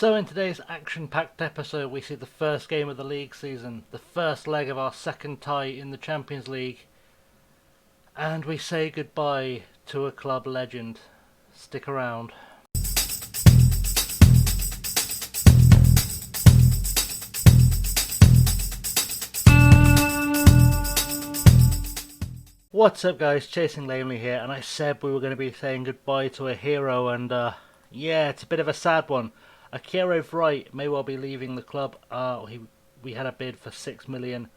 So in today's action-packed episode we see the first game of the league season, the first leg of our second tie in the Champions League, and we say goodbye to a club legend. Stick around. What's up guys, ChasingLamely here, and I said we were going to be saying goodbye to a hero, and yeah, it's a bit of a sad one. Akira Wright may well be leaving the club. We had a bid for 6 million,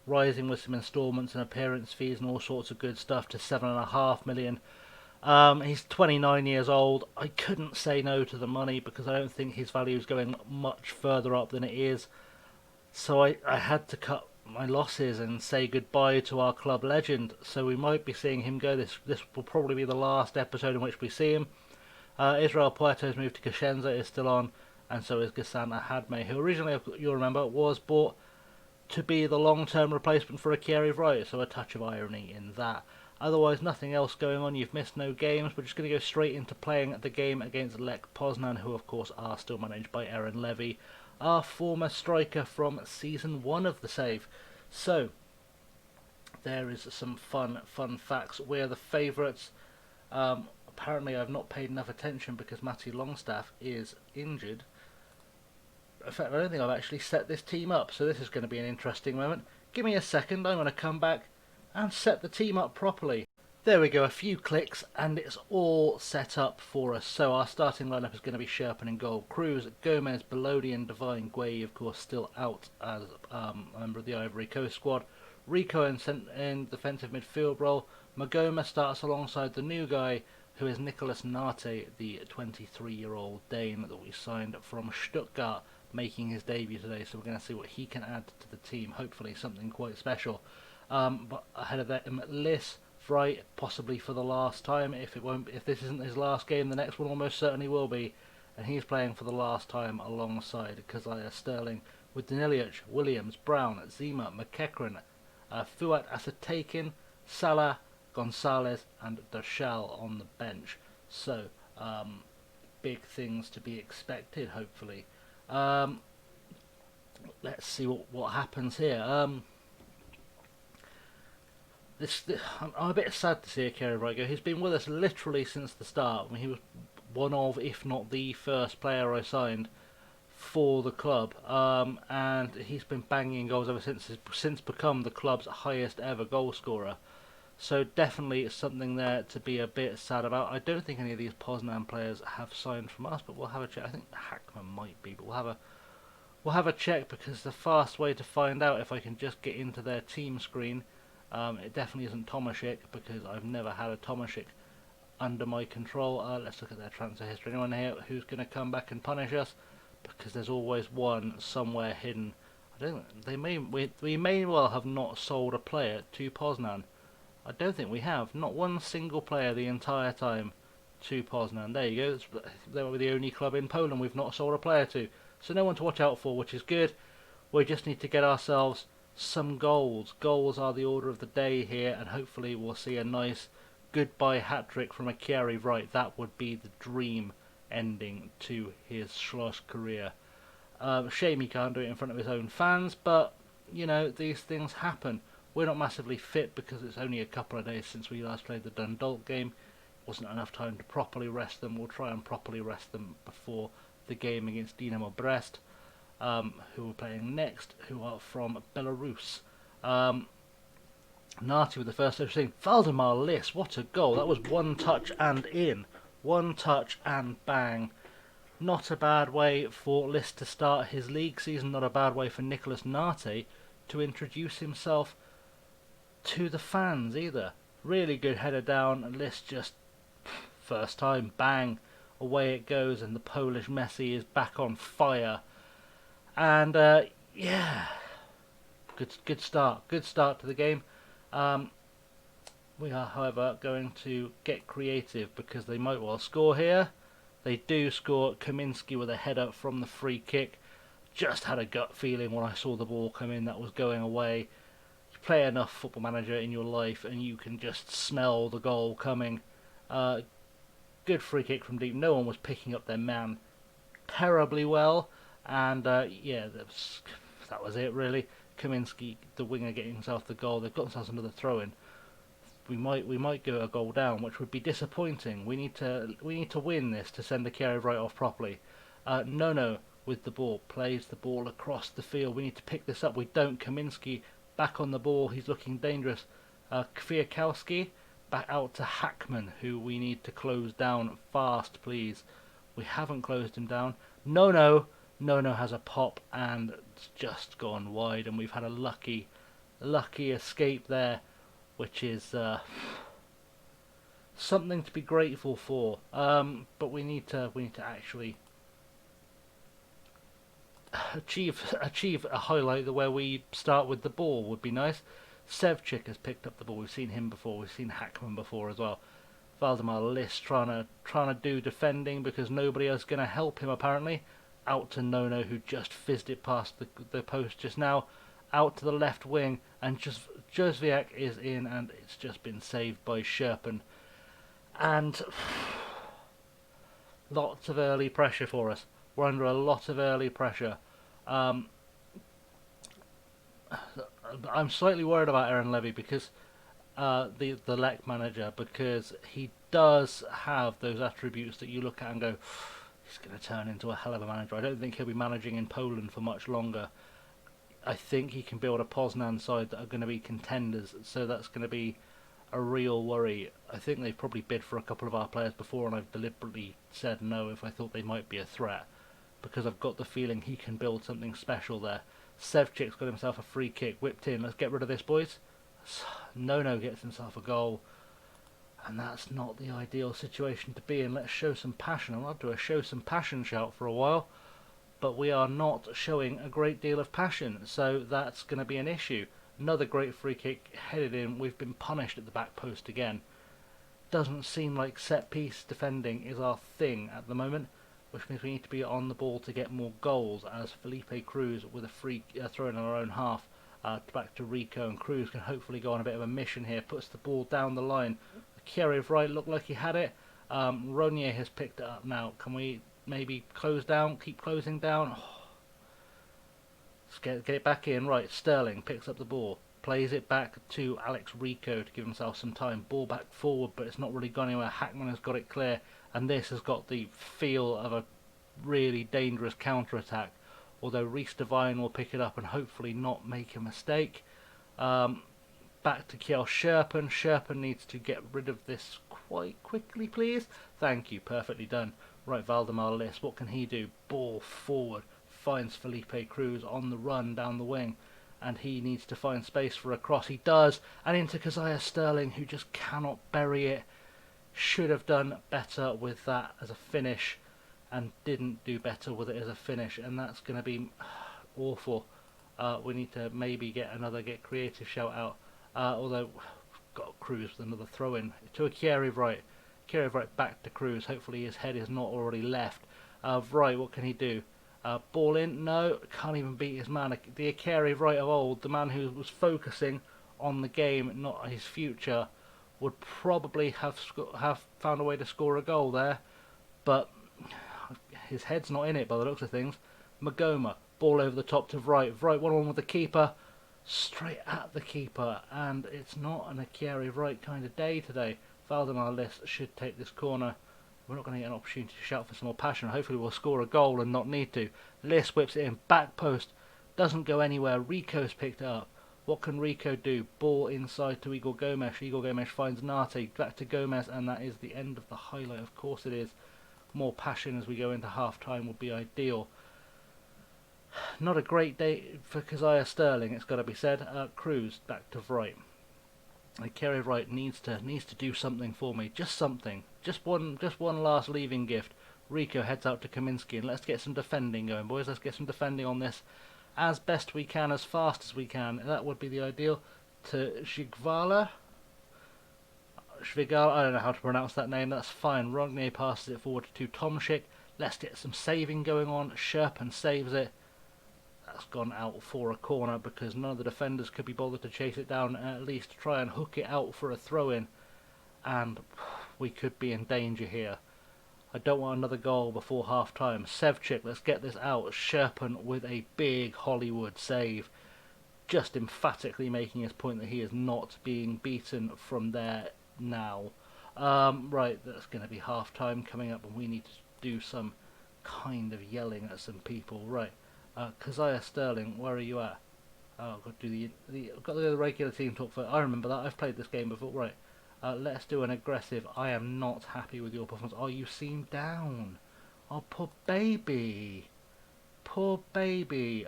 rising with some instalments and appearance fees and all sorts of good stuff to 7.5 million. He's 29 years old. I couldn't say no to the money because I don't think his value is going much further up than it is. So I had to cut my losses and say goodbye to our club legend. So we might be seeing him go. This will probably be the last episode in which we see him. Israel Puerto's move to Cosenza is still on, and so is Ghassan Ahadme, who originally, you'll remember, was bought to be the long-term replacement for Akira Wright, so a touch of irony in that. Otherwise, nothing else going on. You've missed no games. We're just going to go straight into playing the game against Lech Poznan, who of course are still managed by Aaron Levy, our former striker from Season 1 of the Save. So, there is some fun facts. We're the favourites. Apparently I've not paid enough attention because Matty Longstaff is injured. In fact, I don't think I've actually set this team up, so this is going to be an interesting moment. Give me a second, I'm going to come back and set the team up properly. There we go, a few clicks and it's all set up for us. So our starting lineup is going to be Sherpen in goal. Cruz, Gomez, Belodi and Divine Guay, of course, still out as a member of the Ivory Coast squad. Rico in defensive midfield role. Magoma starts alongside the new guy, who is Nicolas Nate, the 23-year-old Dane that we signed from Stuttgart, making his debut today. So we're going to see what he can add to the team. Hopefully something quite special. But ahead of that, Liss, Wright, possibly for the last time. If this isn't his last game, the next one almost certainly will be. And he's playing for the last time alongside Kazaya Sterling, with Danilic, Williams, Brown, Zima, McEachran, Fuat Asatakin, Salah, Gonzalez and Dershal on the bench. So, big things to be expected, hopefully. Let's see what happens here. I'm a bit sad to see Akira Wright go. He's been with us literally since the start. I mean, he was one of, if not the first player I signed for the club, and he's been banging goals ever since. He's since become the club's highest ever goal scorer. So definitely it's something there to be a bit sad about. I don't think any of these Poznan players have signed from us, but we'll have a check. I think Hackman might be, but we'll have a check because the fast way to find out if I can just get into their team screen. It definitely isn't Tomashik because I've never had a Tomashik under my control. Let's look at their transfer history. Anyone here who's going to come back and punish us? Because there's always one somewhere hidden. I don't. We may well have not sold a player to Poznan. I don't think we have. Not one single player the entire time to Poznan. There you go. They were the only club in Poland we've not sold a player to. So no one to watch out for, which is good. We just need to get ourselves some goals. Goals are the order of the day here, and hopefully we'll see a nice goodbye hat-trick from Akira Wright. That would be the dream ending to his Schloss career. Shame he can't do it in front of his own fans, but, you know, these things happen. We're not massively fit because it's only a couple of days since we last played the Dundalk game. Wasn't enough time to properly rest them. We'll try and properly rest them before the game against Dinamo Brest, who we're playing next, who are from Belarus. Nati with the first touch thing. Valdemar Liss, what a goal. That was one touch and in. One touch and bang. Not a bad way for Liss to start his league season. Not a bad way for Nicolas Nate to introduce himself to the fans either. Really good header down, and Liss just first time, bang, away it goes, and the Polish Messi is back on fire. And yeah, good start to the game. We are, however, going to get creative because they might well score here. They do score. Kaminski with a header from the free kick. Just had a gut feeling when I saw the ball come in that was going away. You play enough Football Manager in your life and you can just smell the goal coming. Good free kick from deep. No one was picking up their man. terribly well, and yeah, that was it really. Kaminsky, the winger, getting himself the goal. They've got themselves another throw in. We might go a goal down, which would be disappointing. We need to win this to send the Kiev right off properly. No with the ball plays the ball across the field. We need to pick this up. We don't. Kaminsky back on the ball. He's looking dangerous. Kwiatkowski back out to Hackman, who we need to close down fast, please. We haven't closed him down. No has a pop and it's just gone wide, and we've had a lucky escape there, which is something to be grateful for. But we need to actually achieve a highlight where we start with the ball would be nice. Sevchik has picked up the ball. We've seen him before. We've seen Hackman before as well. Valdemar List trying to do defending because nobody else is going to help him apparently. Out to Nono, who just fizzed it past the post just now. Out to the left wing, and just Jozwiak is in, and it's just been saved by Sherpen. And lots of early pressure for us. We're under a lot of early pressure. I'm slightly worried about Aaron Levy because the Lech manager, because he does have those attributes that you look at and go, he's going to turn into a hell of a manager. I don't think he'll be managing in Poland for much longer. I think he can build a Poznan side that are going to be contenders, so that's going to be a real worry. I think they've probably bid for a couple of our players before, and I've deliberately said no if I thought they might be a threat, because I've got the feeling he can build something special there. Sevchik's got himself a free kick, whipped in. Let's get rid of this, boys. No gets himself a goal, and that's not the ideal situation to be in. Let's show some passion. I'm not doing a show some passion shout for a while, but we are not showing a great deal of passion, so that's going to be an issue. Another great free kick headed in. We've been punished at the back post again. Doesn't seem like set piece defending is our thing at the moment, which means we need to be on the ball to get more goals, as Felipe Cruz with a free throw in our own half back to Rico, and Cruz can hopefully go on a bit of a mission here, puts the ball down the line. Kiev right looked like he had it. Ronier has picked it up now. Can we maybe close down, keep closing down? Let's get it back in. Right, Sterling picks up the ball, plays it back to Alex Rico to give himself some time. Ball back forward, but it's not really gone anywhere. Hackman has got it clear, and this has got the feel of a really dangerous counter-attack, although Reece Devine will pick it up and hopefully not make a mistake. Back to Kjell Sherpen. Sherpen needs to get rid of this quite quickly, please. Thank you, perfectly done. Right, Valdemar List, what can he do? Ball forward, finds Felipe Cruz on the run down the wing, and he needs to find space for a cross. He does, and into Keziah Sterling, who just cannot bury it. Should have done better with that as a finish, and didn't do better with it as a finish, and that's going to be awful. We need to maybe get creative shout out, although we've got Cruz with another throw in to a Kiev right back to Cruz. Hopefully his head is not already left. Right, what can he do? Ball in, no, can't even beat his man. The Kiev right of old, the man who was focusing on the game, not his future, would probably have found a way to score a goal there, but his head's not in it by the looks of things. Magoma, ball over the top to Wright. Wright 1-1 with the keeper, straight at the keeper, and it's not an Akiri Wright kind of day today. Valdemar List should take this corner. We're not going to get an opportunity to shout for some more passion. Hopefully we'll score a goal and not need to. List whips it in, back post, doesn't go anywhere. Rico's picked it up. What can Rico do? Ball inside to Igor Gomes. Igor Gomes finds Nate, back to Gomez, and that is the end of the highlight. Of course it is. More passion as we go into half-time would be ideal. Not a great day for Keziah Sterling, it's got to be said. Cruz back to Wright. Kerry Wright needs to do something for me. Just something. Just one last leaving gift. Rico heads out to Kaminsky, and let's get some defending going, boys. Let's get some defending on this as best we can, as fast as we can. That would be the ideal. To Shigvala. Shvigal, I don't know how to pronounce that name, that's fine. Rognier passes it forward to Tomczyk. Let's get some saving going on. Sherpen saves it. That's gone out for a corner because none of the defenders could be bothered to chase it down and at least try and hook it out for a throw-in. And we could be in danger here. I don't want another goal before half time. Sevchik, let's get this out. Sherpen with a big Hollywood save, just emphatically making his point that he is not being beaten from there now. Right, that's going to be half time coming up, and we need to do some kind of yelling at some people. Right, Keziah Sterling, where are you at? Oh, I've got to do I've got to do the regular team talk first. I remember that. I've played this game before. Right, let's do an aggressive. I am not happy with your performance. Oh, you seem down. Oh, poor baby. Poor baby.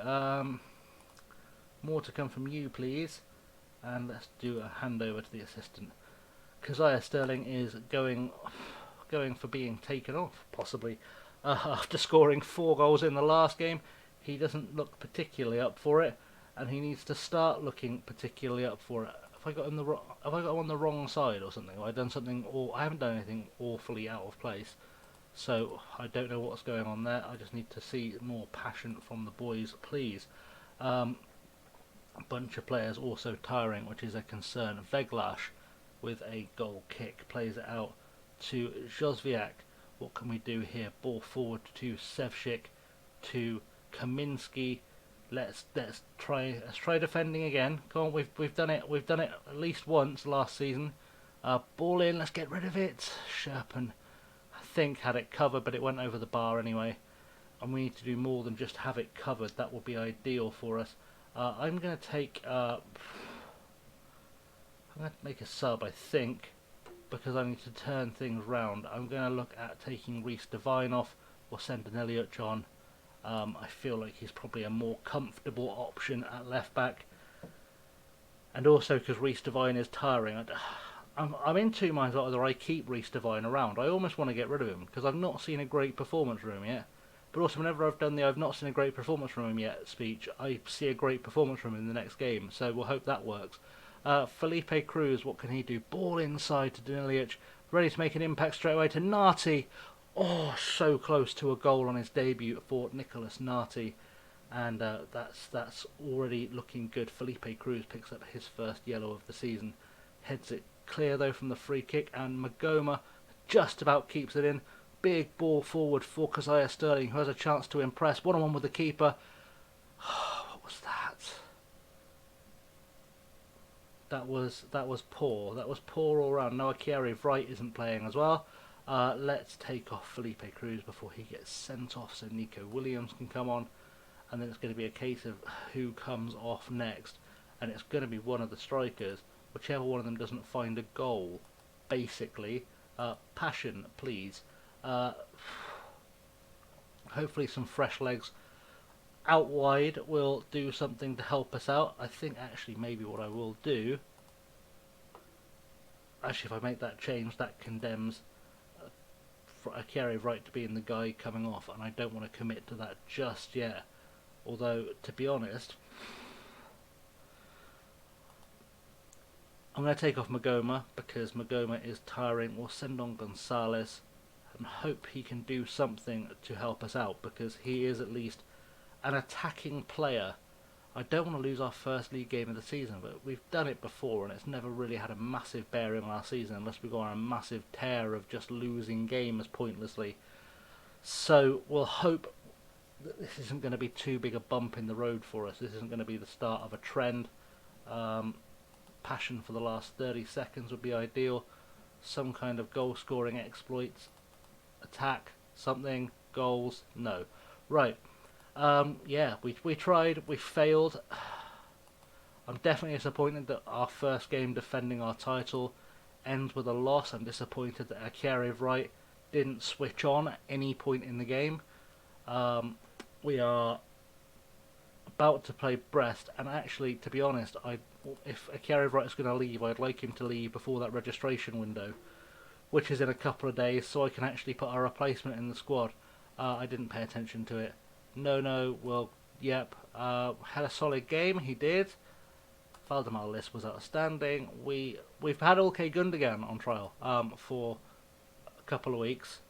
More to come from you, please. And let's do a handover to the assistant. Keziah Sterling is going for being taken off, possibly. After scoring 4 goals in the last game, he doesn't look particularly up for it, and he needs to start looking particularly up for it. Have I got him on the wrong side or something? Have I done something? Or I haven't done anything awfully out of place, so I don't know what's going on there. I just need to see more passion from the boys, please. A bunch of players also tiring, which is a concern. Veglash with a goal kick plays it out to Jozwiak. What can we do here? Ball forward to Sevchik, to Kaminsky. Let's try defending again. Come on, we've done it. We've done it at least once last season. Ball in. Let's get rid of it. Sherpen, I think, had it covered, but it went over the bar anyway. And we need to do more than just have it covered. That would be ideal for us. I'm going to take. I'm going to make a sub, I think, because I need to turn things round. I'm going to look at taking Reece Devine off or sending Elliot on. I feel like he's probably a more comfortable option at left back, and also because Reece Devine is tiring. I'm in two minds whether I keep Reece Devine around. I almost want to get rid of him because I've not seen a great performance from him yet. But also, whenever I've done the "I've not seen a great performance from him yet" speech, I see a great performance from him in the next game. So we'll hope that works. Felipe Cruz, what can he do? Ball inside to Danilic, ready to make an impact straight away to Nati. Oh, so close to a goal on his debut for Nicholas Nati, and that's already looking good. Felipe Cruz picks up his first yellow of the season, heads it clear though from the free kick, and Magoma just about keeps it in. Big ball forward for Keziah Sterling, who has a chance to impress. 1-on-1 with the keeper. What was that? That was poor. That was poor all round. Noah Chiari Wright isn't playing as well. Let's take off Felipe Cruz before he gets sent off so Nico Williams can come on. And then it's going to be a case of who comes off next. And it's going to be one of the strikers. Whichever one of them doesn't find a goal, basically. Passion, please. Hopefully some fresh legs out wide will do something to help us out. I think actually maybe what I will do, actually if I make that change, that condemns Chiari Wright to being the guy coming off, and I don't want to commit to that just yet. Although, to be honest, I'm going to take off Magoma because Magoma is tiring. We'll send on Gonzalez and hope he can do something to help us out, because he is at least an attacking player. I don't want to lose our first league game of the season, but we've done it before and it's never really had a massive bearing on our season unless we go on a massive tear of just losing games pointlessly. So we'll hope that this isn't going to be too big a bump in the road for us. This isn't going to be the start of a trend. Passion for the last 30 seconds would be ideal. Some kind of goal scoring exploits, attack, something, goals, no. Right. Yeah, we tried, we failed. I'm definitely disappointed that our first game defending our title ends with a loss. I'm disappointed that Chiari Wright didn't switch on at any point in the game. We are about to play Brest, and actually, to be honest, if Chiari Wright is going to leave, I'd like him to leave before that registration window, which is in a couple of days, so I can actually put our replacement in the squad. I didn't pay attention to it. No, well, yep. Had a solid game, he did. Valdemar List was outstanding. We've had Ilkay Gundogan on trial for a couple of weeks,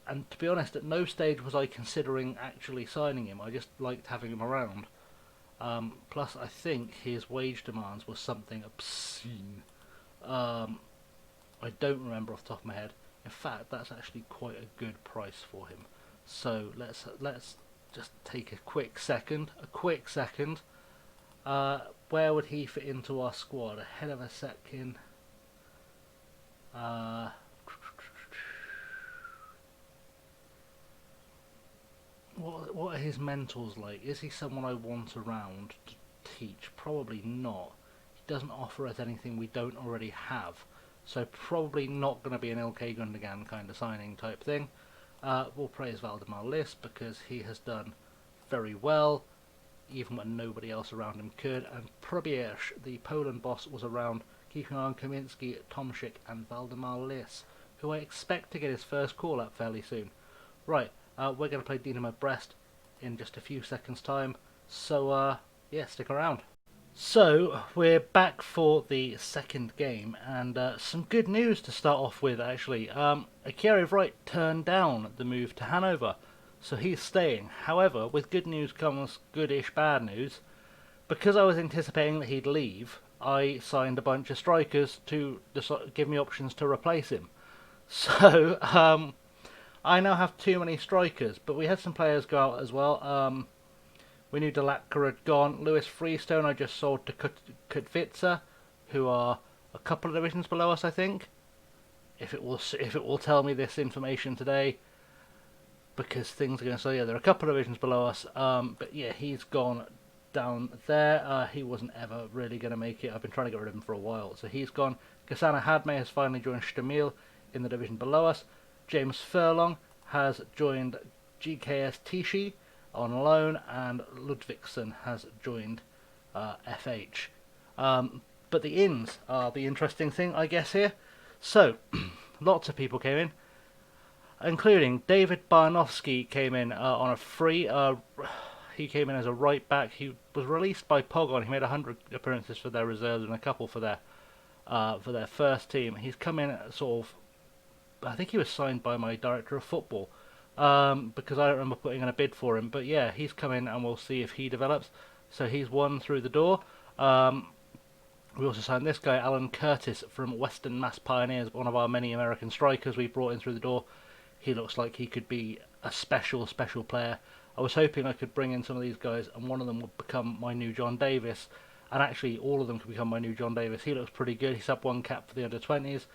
and to be honest, at no stage was I considering actually signing him. I just liked having him around. Plus, I think his wage demands were something obscene. I don't remember off the top of my head, In fact, that's actually quite a good price for him. So let's just take a quick second. Where would he fit into our squad? Ahead of a second. What are his mentors like? Is he someone I want around to teach? Probably not. He doesn't offer us anything we don't already have. So probably not going to be an Ilkay Gundogan kind of signing type thing. We'll praise Valdemar List because he has done very well, even when nobody else around him could. And Probierz, the Poland boss, was around, keeping an eye on Kaminski, Tomczyk and Valdemar List, who I expect to get his first call up fairly soon. Right, we're going to play Dinamo Brest in just a few seconds time, so yeah, stick around. So, we're back for the second game, and some good news to start off with, actually. Akira Wright turned down the move to Hanover, so he's staying. However, with good news comes goodish bad news. Because I was anticipating that he'd leave, I signed a bunch of strikers to give me options to replace him. So, I now have too many strikers, but we had some players go out as well. We knew Delatka had gone. Lewis Freestone I just sold to Kutvica, who are a couple of divisions below us, I think. If it will tell me this information today, because things are going to say, yeah, they're a couple of divisions below us. But yeah, he's gone down there. He wasn't ever really going to make it. I've been trying to get rid of him for a while, so he's gone. Kasana Hadme has finally joined Stamil in the division below us. James Furlong has joined GKS Tichy on loan, and Ludvigsen has joined FH. But the ins are the interesting thing, I guess, here. So, lots of people came in, including David Barnowski came in on a free. He came in as a right back. He was released by Pogon. He made 100 appearances for their reserves and a couple for their first team. He's come in sort of. I think he was signed by my director of football. Because I don't remember putting in a bid for him. But yeah, he's come in and we'll see if he develops. So he's one through the door. We also signed this guy, Alan Curtis, from Western Mass Pioneers, one of our many American strikers we brought in through the door. He looks like he could be a special player. I was hoping I could bring in some of these guys and one of them would become my new John Davis. And actually all of them could become my new John Davis. He looks pretty good. He's had one cap for the under-20s.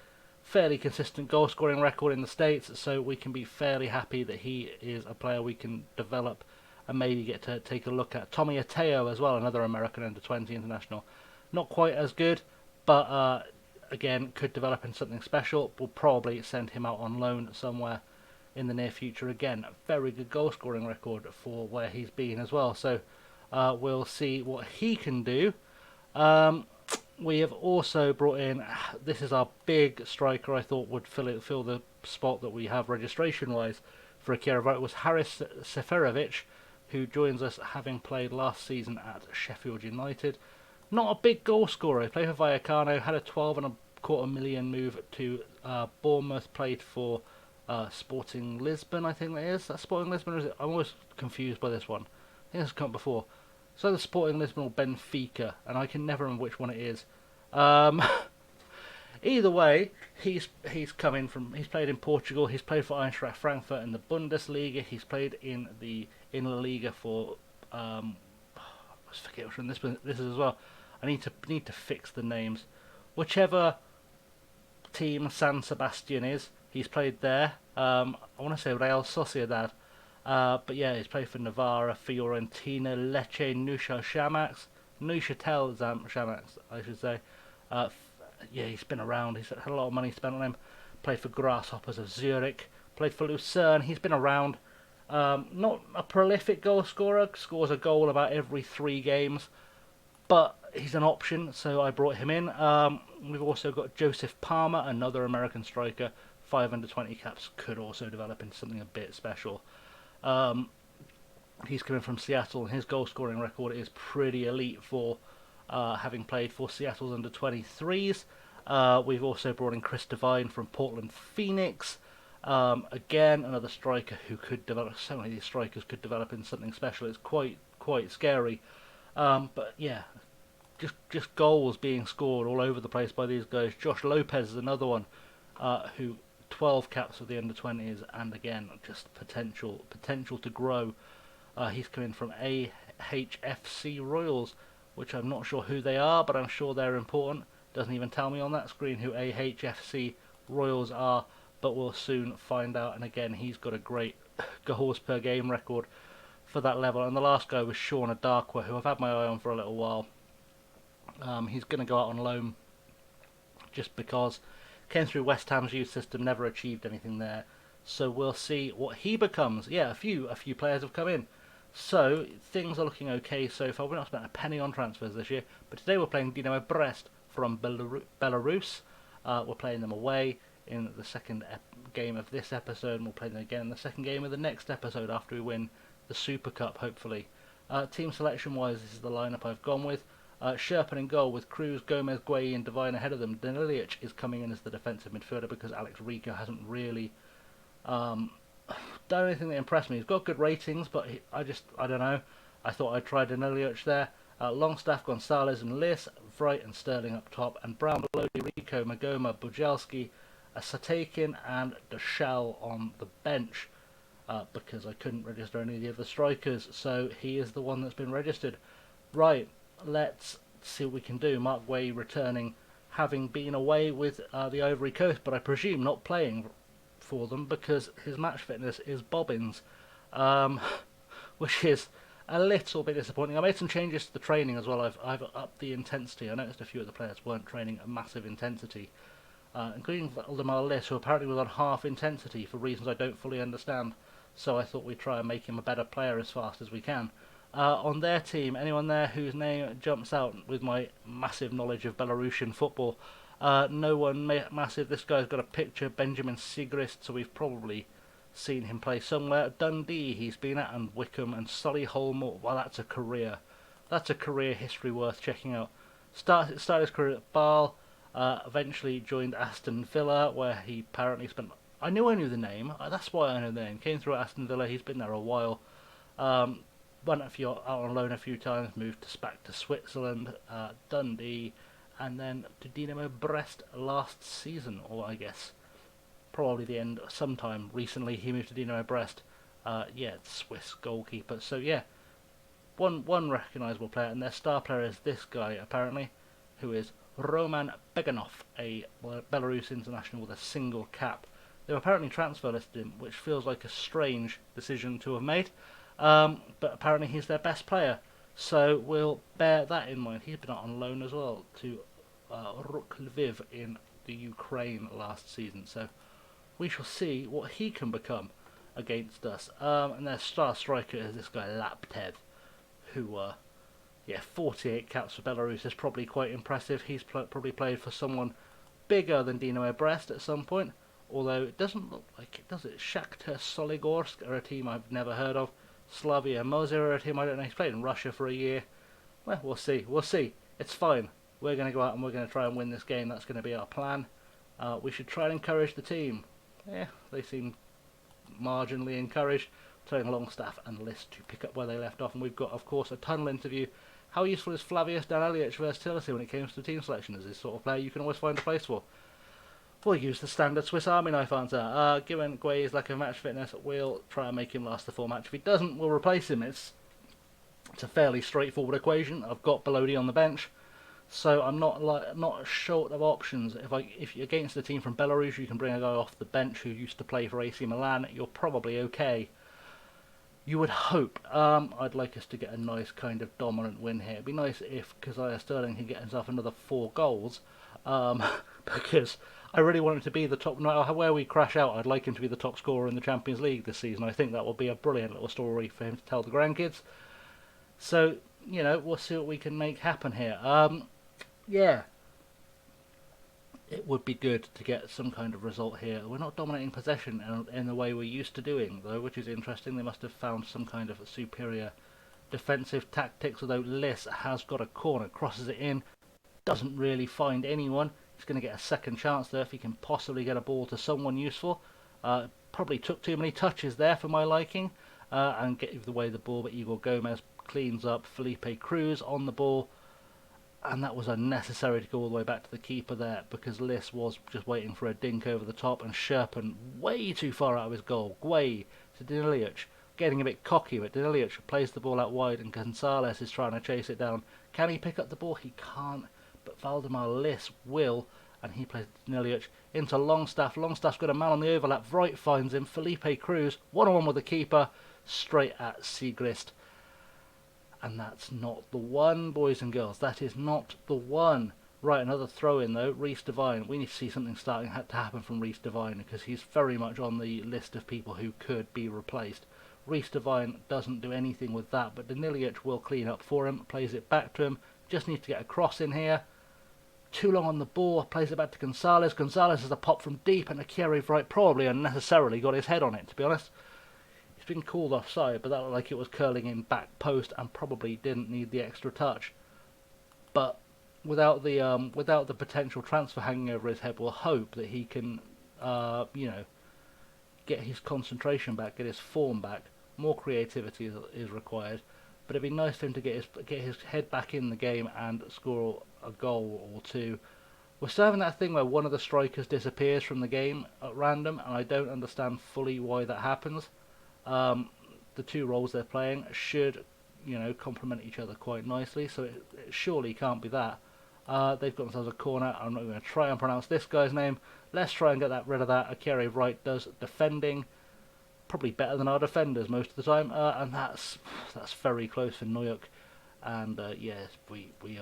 Fairly consistent goal scoring record in the States, so we can be fairly happy that he is a player we can develop and maybe get to take a look at. Tommy Ateo as well, another American under-20 international. Not quite as good, but again, could develop in something special. We'll probably send him out on loan somewhere in the near future again. Very good goal scoring record for where he's been as well, so we'll see what he can do. We have also brought in, this is our big striker I thought would fill the spot that we have registration-wise for Akira Wright. It was Haris Seferovic, who joins us having played last season at Sheffield United. Not a big goal scorer. He played for Vallecano, had a 12.25 million move to Bournemouth, played for Sporting Lisbon, I think that is. That's Sporting Lisbon, or is it? I'm always confused by this one. I think it's come before. So the Sporting Lisbon or Benfica, and I can never remember which one it is. Either way, he's played in Portugal. He's played for Eintracht Frankfurt in the Bundesliga. He's played in La Liga for I forget which one this is as well. I need to fix the names. Whichever team San Sebastian is, he's played there. I want to say Real Sociedad. But yeah, he's played for Navarra, Fiorentina, Lecce, Neuchâtel Xamax, I should say. Yeah, he's been around. He's had a lot of money spent on him. Played for Grasshoppers of Zurich. Played for Lucerne. He's been around. Not a prolific goal scorer. Scores a goal about every 3 games. But he's an option, so I brought him in. We've also got Joseph Palmer, another American striker. 5 under-20 caps. Could also develop into something a bit special. He's coming from Seattle, and his goal scoring record is pretty elite for having played for Seattle's under-23s. We've also brought in Chris Devine from Portland Phoenix. Again, another striker who could develop. So many of these strikers could develop into something special. It's quite scary. But yeah, just goals being scored all over the place by these guys. Josh Lopez is another one who 12 caps with the under-20s, and again, just potential to grow. He's coming from AHFC Royals, which I'm not sure who they are, but I'm sure they're important. Doesn't even tell me on that screen who AHFC Royals are, but we'll soon find out. And again, he's got a great goals per game record for that level. And the last guy was Sean Adarkwa, who I've had my eye on for a little while. He's going to go out on loan just because came through West Ham's youth system, never achieved anything there. So we'll see what he becomes. Yeah, a few players have come in. So things are looking okay so far. We've not spent a penny on transfers this year, but today we're playing Dinamo Brest from Belarus. We're playing them away in the second game of this episode, and we'll play them again in the second game of the next episode after we win the Super Cup, hopefully. Team selection-wise, this is the lineup I've gone with. Sherpan in goal with Cruz, Gomez, Gueye and Devine ahead of them. Danilic is coming in as the defensive midfielder because Alex Rico hasn't really done anything that impressed me. He's got good ratings, but I don't know. I thought I'd try Danilic there. Longstaff, Gonzalez and Lis, Wright and Sterling up top, and Brown, Belodi, Rico, Magoma, Bujelski, Satakin and Deshal on the bench because I couldn't register any of the other strikers, so he is the one that's been registered. Right, let's see what we can do. Mark Way returning, having been away with the Ivory Coast, but I presume not playing for them because his match fitness is bobbins, which is a little bit disappointing. I made some changes to the training as well. I've upped the intensity. I noticed a few of the players weren't training at massive intensity, including Valdemar Lis, who apparently was on half intensity for reasons I don't fully understand. So I thought we'd try and make him a better player as fast as we can. On their team, anyone there whose name jumps out with my massive knowledge of Belarusian football? No one massive. This guy's got a picture, Benjamin Sigrist, so we've probably seen him play somewhere. Dundee he's been at, and Wickham and Solihull. Well, that's a career. That's a career history worth checking out. Started his career at Bâle, eventually joined Aston Villa, where he apparently spent... I knew the name, that's why I know the name. Came through Aston Villa, he's been there a while. Went out on loan a few times, moved back to Switzerland, Dundee, and then to Dinamo Brest last season, or I guess probably the end, sometime recently he moved to Dinamo Brest. Swiss goalkeeper. So yeah, one recognisable player, and their star player is this guy apparently, who is Roman Beganov, a Belarus international with a single cap. They've apparently transfer listed him, which feels like a strange decision to have made. But apparently he's their best player, so we'll bear that in mind. He's been out on loan as well to Ruk Lviv in the Ukraine last season, so we shall see what he can become against us. And their star striker is this guy Laptev, who 48 caps for Belarus is probably quite impressive. He's probably played for someone bigger than Dinamo Brest at some point, although it doesn't look like it, does it? Shakhtar Soligorsk are a team I've never heard of. Slavia Mosir are a team I don't know. He's played in Russia for a year. Well, we'll see. It's fine. We're going to go out and we're going to try and win this game. That's going to be our plan. We should try and encourage the team. Yeah, they seem marginally encouraged. Playing Longstaff and List to pick up where they left off. And we've got, of course, a tunnel interview. How useful is Flavius Danilio's versatility when it comes to team selection? As this sort of player you can always find a place for. We'll use the standard Swiss Army knife answer. Given Gueye's lack of match fitness, we'll try and make him last the full match. If he doesn't, we'll replace him. It's a fairly straightforward equation. I've got Belodi on the bench, so I'm not short of options. If you're against a team from Belarus, you can bring a guy off the bench who used to play for AC Milan. You're probably okay. You would hope. I'd like us to get a nice kind of dominant win here. It'd be nice if Keziah Sterling can get himself another 4 goals, because I really want him to be the top. No matter where we crash out, I'd like him to be the top scorer in the Champions League this season. I think that will be a brilliant little story for him to tell the grandkids. So, we'll see what we can make happen here. It would be good to get some kind of result here. We're not dominating possession in the way we're used to doing, though, which is interesting. They must have found some kind of a superior defensive tactics, although Liss has got a corner, crosses it in, doesn't really find anyone. He's going to get a second chance there if he can possibly get a ball to someone useful. Probably took too many touches there for my liking, and gave away the ball, but Igor Gomez cleans up. Felipe Cruz on the ball. and that was unnecessary to go all the way back to the keeper there, because Liss was just waiting for a dink over the top, and Sherpen way too far out of his goal, way to Danilic, getting a bit cocky, but Danilic plays the ball out wide, and Gonzalez is trying to chase it down. Can he pick up the ball? He can't, but Valdemar Liss will, and he plays Danilic into Longstaff. Longstaff's got a man on the overlap, Wright finds him, Felipe Cruz, one-on-one with the keeper, straight at Sigrist. And that's not the one, boys and girls. That is not the one. Right, another throw in though. Reece Devine. We need to see something starting to happen from Reece Devine, because he's very much on the list of people who could be replaced. Reece Devine doesn't do anything with that, but Danilic will clean up for him. Plays it back to him. Just needs to get a cross in here. Too long on the ball. Plays it back to Gonzalez. Gonzalez has a pop from deep, and Akira Wright probably unnecessarily got his head on it, to be honest. Been called offside, but that looked like it was curling in back post and probably didn't need the extra touch. But without the potential transfer hanging over his head, we'll hope that he can get his concentration back, get his form back. More creativity is required, but it'd be nice for him to get his head back in the game and score a goal or two. We're still having that thing where one of the strikers disappears from the game at random, and I don't understand fully why that happens. The two roles they're playing should, complement each other quite nicely, so it surely can't be that. They've got themselves a corner. I'm not going to try and pronounce this guy's name. Let's try and get rid of that. Akira Wright does defending, probably better than our defenders most of the time, and that's very close for Noyuk. And yes, we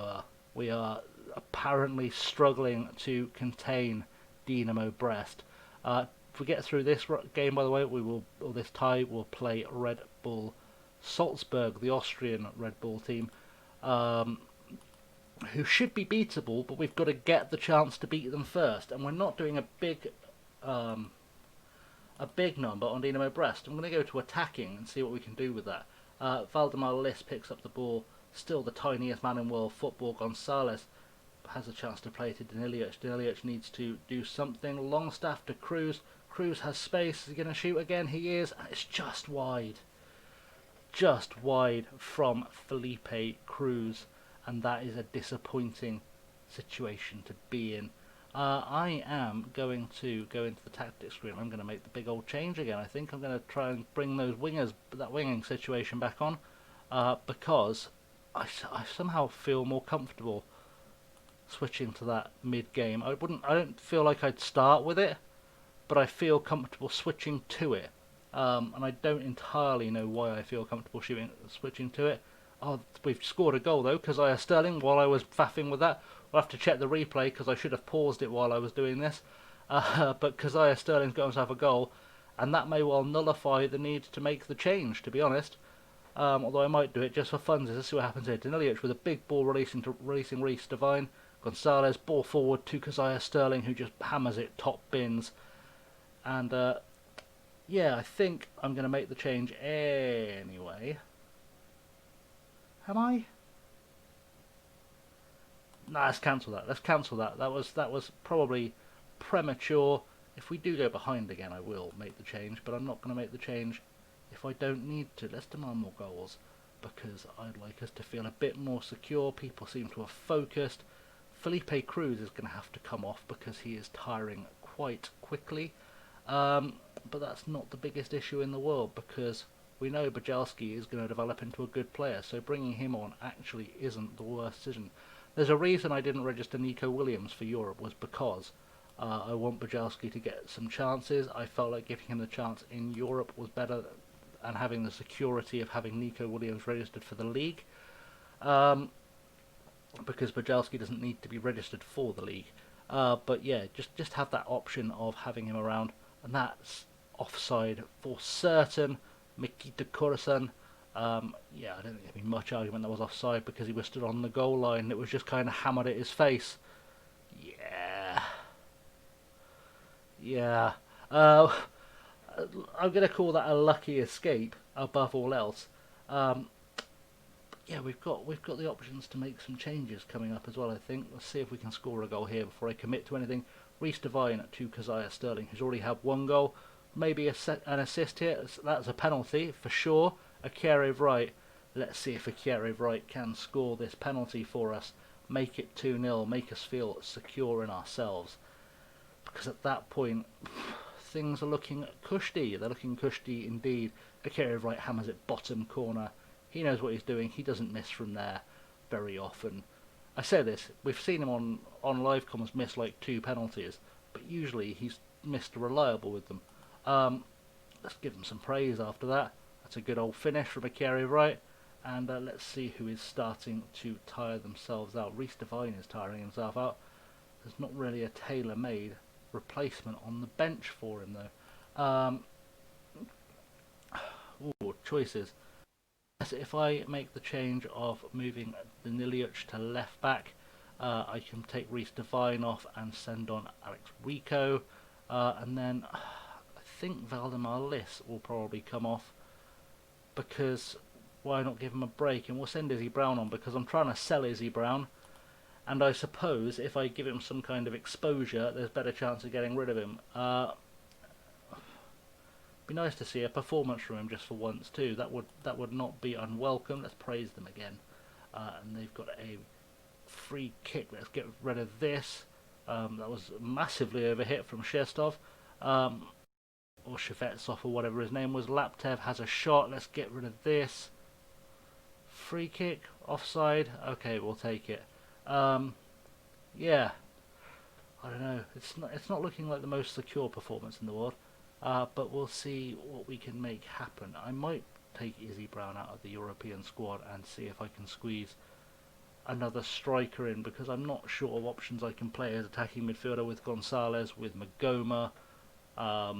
are apparently struggling to contain Dinamo Brest. If we get through this game, by the way, this tie, we'll play Red Bull Salzburg, the Austrian Red Bull team, who should be beatable, but we've got to get the chance to beat them first. And we're not doing a big number on Dinamo Brest. I'm going to go to attacking and see what we can do with that. Valdemar Liss picks up the ball, still the tiniest man in world football. Gonzalez has a chance to play to Danilic. Danilic needs to do something. Longstaff to Cruz. Cruz has space. Is he going to shoot again? He is. And it's just wide. Just wide from Felipe Cruz. And that is a disappointing situation to be in. I am going to go into the tactics screen. I'm going to make the big old change again. I think I'm going to try and bring that winging situation back on. Because I somehow feel more comfortable switching to that mid-game. I don't feel like I'd start with it, but I feel comfortable switching to it. And I don't entirely know why I feel comfortable switching to it. Oh, we've scored a goal though, Keziah Sterling, while I was faffing with that. We'll have to check the replay, because I should have paused it while I was doing this. But Keziah Sterling's got himself a goal, and that may well nullify the need to make the change, to be honest. Although I might do it just for fun. Let's see what happens here. Danilic with a big ball releasing Reece Devine. Gonzalez, ball forward to Keziah Sterling, who just hammers it top bins. And yeah, I think I'm going to make the change anyway. Am I? Nah, let's cancel that. That was probably premature. If we do go behind again, I will make the change, but I'm not going to make the change if I don't need to. Let's demand more goals, because I'd like us to feel a bit more secure. People seem to have focused. Felipe Cruz is going to have to come off because he is tiring quite quickly. But that's not the biggest issue in the world, because we know Bajelski is going to develop into a good player, so bringing him on actually isn't the worst decision. There's a reason I didn't register Nico Williams for Europe, was because I want Bajelski to get some chances. I felt like giving him the chance in Europe was better, and having the security of having Nico Williams registered for the league, because Bajelski doesn't need to be registered for the league. But yeah, just have that option of having him around, and that's offside for certain. Mikita Kurasan, yeah, I don't think there'd be much argument that was offside, because he was stood on the goal line and it was just kind of hammered at his face. Yeah. I'm going to call that a lucky escape above all else. Yeah, we've got the options to make some changes coming up as well, I think. Let's see if we can score a goal here before I commit to anything. Reece Devine to Keziah Sterling, who's already had one goal. Maybe an assist here. That's a penalty for sure. Akira Wright. Let's see if Akira Wright can score this penalty for us. make it 2-0, make us feel secure in ourselves. Because at that point, things are looking cushy. They're looking cushy indeed. Akira Wright hammers it bottom corner. He knows what he's doing. He doesn't miss from there very often. I say this, we've seen him on live comms miss like 2 penalties, but usually he's Mr. Reliable with them. Let's give him some praise after that. That's a good old finish from Akira Wright. And let's see who is starting to tire themselves out. Reece Devine is tiring himself out. There's not really a tailor-made replacement on the bench for him though. Choices. If I make the change of moving Danilic to left back, I can take Reece Devine off and send on Alex Rico, and then I think Valdemar Liss will probably come off, because why not give him a break, and we'll send Izzy Brown on because I'm trying to sell Izzy Brown, and I suppose if I give him some kind of exposure there's better chance of getting rid of him. Be nice to see a performance from him just for once too. That would not be unwelcome. Let's praise them again. And they've got a free kick. Let's get rid of this. That was massively overhit from Shestov. Or Shevetsov or whatever his name was. Laptev has a shot. Let's get rid of this. Free kick. Offside. Okay, we'll take it. Yeah. I don't know. It's not looking like the most secure performance in the world. But we'll see what we can make happen. I might take Izzy Brown out of the European squad and see if I can squeeze another striker in, because I'm not sure of options I can play as attacking midfielder with Gonzalez, with Magoma. Yeah,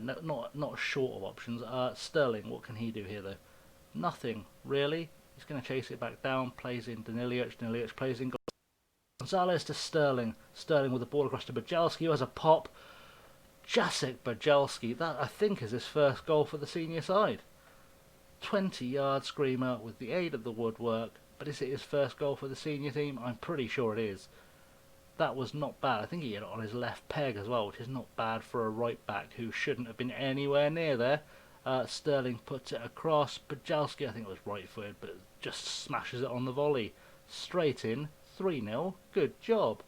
not short of options. Sterling, what can he do here though? Nothing, really. He's going to chase it back down, plays in Danilic, Danilic plays in Gonzalez to Sterling. Sterling with the ball across to Bajelski, who has a pop. Jacek Bajelski, that I think is his first goal for the senior side. 20-yard screamer with the aid of the woodwork, but is it his first goal for the senior team? I'm pretty sure it is. That was not bad. I think he hit it on his left peg as well, which is not bad for a right back who shouldn't have been anywhere near there. Sterling puts it across. Bajelski, I think it was right-footed, but just smashes it on the volley. Straight in, 3-0. Good job.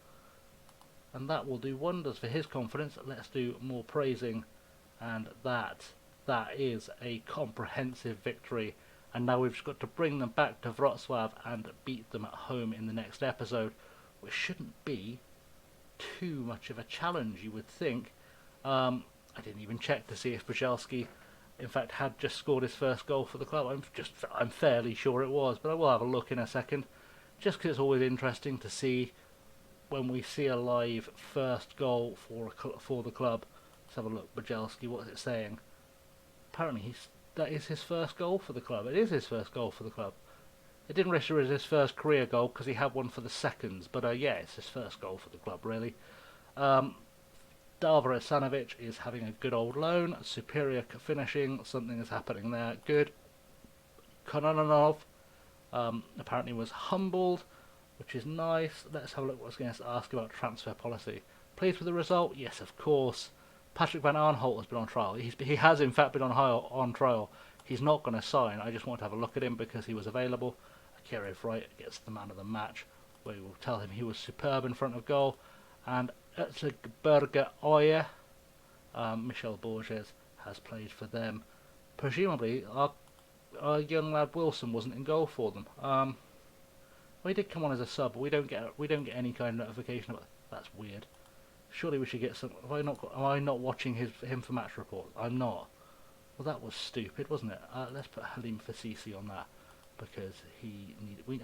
And that will do wonders for his confidence. Let's do more praising, and that is a comprehensive victory. And now we've just got to bring them back to Wrocław and beat them at home in the next episode, which shouldn't be too much of a challenge, you would think. I didn't even check to see if Bajelski in fact had just scored his first goal for the club. I'm fairly sure it was, but I will have a look in a second, just because it's always interesting to see when we see a live first goal for the club. Let's have a look. Bajelski, what is it saying? Apparently that is his first goal for the club. It is his first goal for the club. It didn't register as his first career goal because he had one for the seconds, but yeah, it's his first goal for the club, really. Davor Asanovic is having a good old loan. Superior finishing. Something is happening there. Good. Kononov apparently was humbled, which is nice. Let's have a look what I was going to ask about transfer policy. Pleased with the result? Yes, of course. Patrick Van Arnholt has been on trial. He has in fact been on trial. He's not going to sign. I just want to have a look at him because he was available. Akira Wright gets the man of the match. We will tell him he was superb in front of goal. And Berger Oye, Michel Borges, has played for them. Presumably, our young lad Wilson wasn't in goal for them. Well, he did come on as a sub, but we don't get any kind of notification about. That's weird. Surely we should get some. Am I not watching him for match reports? I'm not. Well, that was stupid, wasn't it? Let's put Halim Fasisi on that because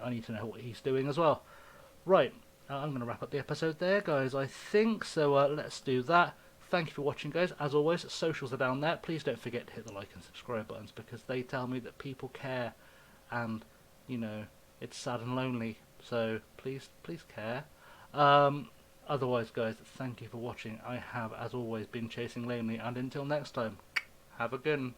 I need to know what he's doing as well. Right, I'm going to wrap up the episode there, guys. I think so. Let's do that. Thank you for watching, guys. As always, socials are down there. Please don't forget to hit the like and subscribe buttons because they tell me that people care, and you know it's sad and lonely. So please care. Otherwise, guys, thank you for watching. I have, as always, been Chasing Lamely, and until next time, have a good one.